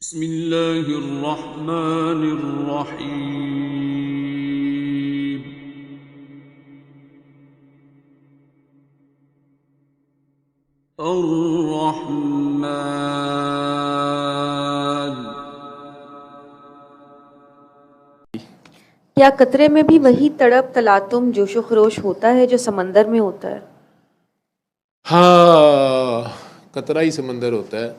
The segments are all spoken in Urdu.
بسم اللہ الرحمن الرحیم الرحمن۔ کیا قطرے میں بھی وہی تڑپ تلاطم جوش و خروش ہوتا ہے جو سمندر میں ہوتا ہے؟ ہاں، قطرہ ہی سمندر ہوتا ہے.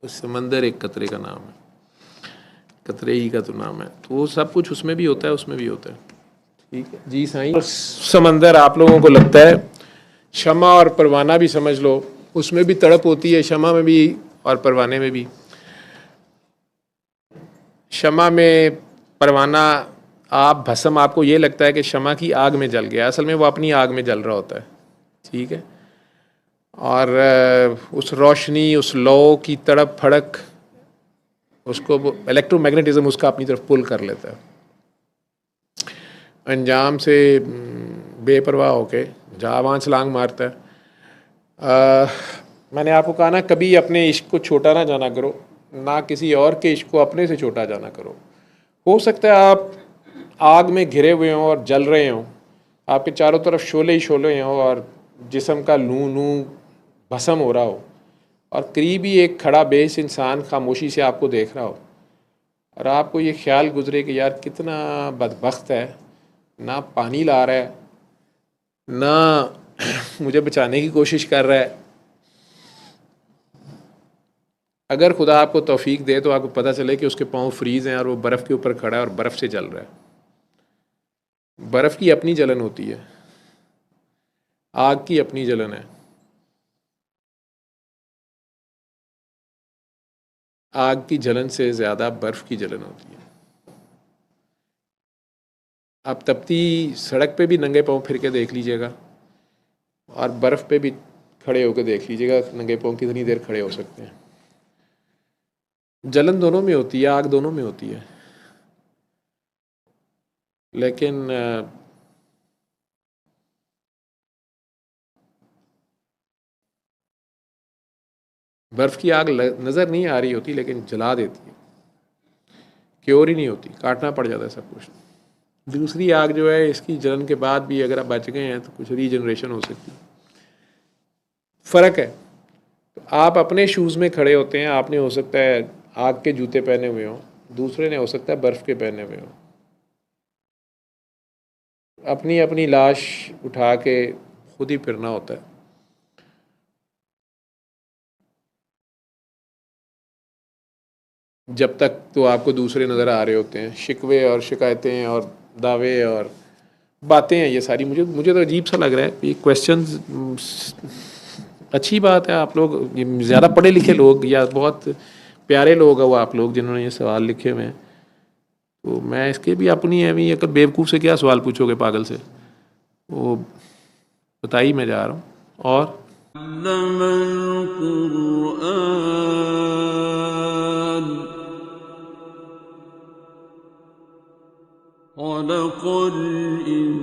اس سمندر ایک قطرے کا نام ہے، قطرے ہی کا تو نام ہے. تو وہ سب کچھ اس میں بھی ہوتا ہے، اس میں بھی ہوتا ہے. ٹھیک ہے جی سائیں. سمندر آپ لوگوں کو لگتا ہے شمع اور پروانہ بھی سمجھ لو، اس میں بھی تڑپ ہوتی ہے، شمع میں بھی اور پروانے میں بھی. شمع میں پروانہ آپ بھسم، آپ کو یہ لگتا ہے کہ شمع کی آگ میں جل گیا، اصل میں وہ اپنی آگ میں جل رہا ہوتا ہے. ٹھیک ہے. اور اس روشنی، اس لو کی تڑپ پھڑک، اس کو الیکٹرو میگنیٹزم اس کا اپنی طرف پل کر لیتا ہے. انجام سے بے پرواہ ہو کے جہاں وہاں چھلانگ مارتا ہے. میں نے آپ کو کہا نا، کبھی اپنے عشق کو چھوٹا نہ جانا کرو، نہ کسی اور کے عشق کو اپنے سے چھوٹا جانا کرو. ہو سکتا ہے آپ آگ میں گھرے ہوئے ہوں اور جل رہے ہوں، آپ کے چاروں طرف شعلے ہی شعلے ہوں اور جسم کا لوں لوں بھسم ہو رہا ہو، اور قریب ہی ایک کھڑا بیس انسان خاموشی سے آپ کو دیکھ رہا ہو، اور آپ کو یہ خیال گزرے کہ یار کتنا بدبخت ہے، نہ پانی لا رہا ہے، نہ مجھے بچانے کی کوشش کر رہا ہے. اگر خدا آپ کو توفیق دے تو آپ کو پتہ چلے کہ اس کے پاؤں فریز ہیں اور وہ برف کے اوپر کھڑا ہے اور برف سے جل رہا ہے. برف کی اپنی جلن ہوتی ہے، آگ کی اپنی جلن ہے. آگ کی جلن سے زیادہ برف کی جلن ہوتی ہے. آپ تپتی سڑک پہ بھی ننگے پاؤں پھر کے دیکھ لیجئے گا، اور برف پہ بھی کھڑے ہو کے دیکھ لیجئے گا ننگے پاؤں کتنی دیر کھڑے ہو سکتے ہیں. جلن دونوں میں ہوتی ہے، آگ دونوں میں ہوتی ہے. لیکن برف کی آگ نظر نہیں آ رہی ہوتی لیکن جلا دیتی ہے، کیور ہی نہیں ہوتی، کاٹنا پڑ جاتا ہے سب کچھ. دوسری آگ جو ہے، اس کی جلن کے بعد بھی اگر آپ بچ گئے ہیں تو کچھ ری جنریشن ہو سکتی. فرق ہے. آپ اپنے شوز میں کھڑے ہوتے ہیں، آپ نے ہو سکتا ہے آگ کے جوتے پہنے ہوئے ہوں، دوسرے نے ہو سکتا ہے برف کے پہنے ہوئے ہوں. اپنی اپنی لاش اٹھا کے خود ہی پھرنا ہوتا ہے. جب تک تو آپ کو دوسرے نظر آ رہے ہوتے ہیں. شکوے اور شکایتیں اور دعوے اور باتیں ہیں یہ ساری. مجھے تو عجیب سا لگ رہا ہے یہ کویسچنز. اچھی بات ہے، آپ لوگ زیادہ پڑھے لکھے لوگ یا بہت پیارے لوگ ہیں وہ آپ لوگ جنہوں نے یہ سوال لکھے ہوئے ہیں. تو میں اس کے بھی اپنی اہمی اگر بیوقوف سے کیا سوال پوچھو گے، پاگل سے، وہ بتائی میں جا رہا ہوں. اور علم القرآن خلق الإنسان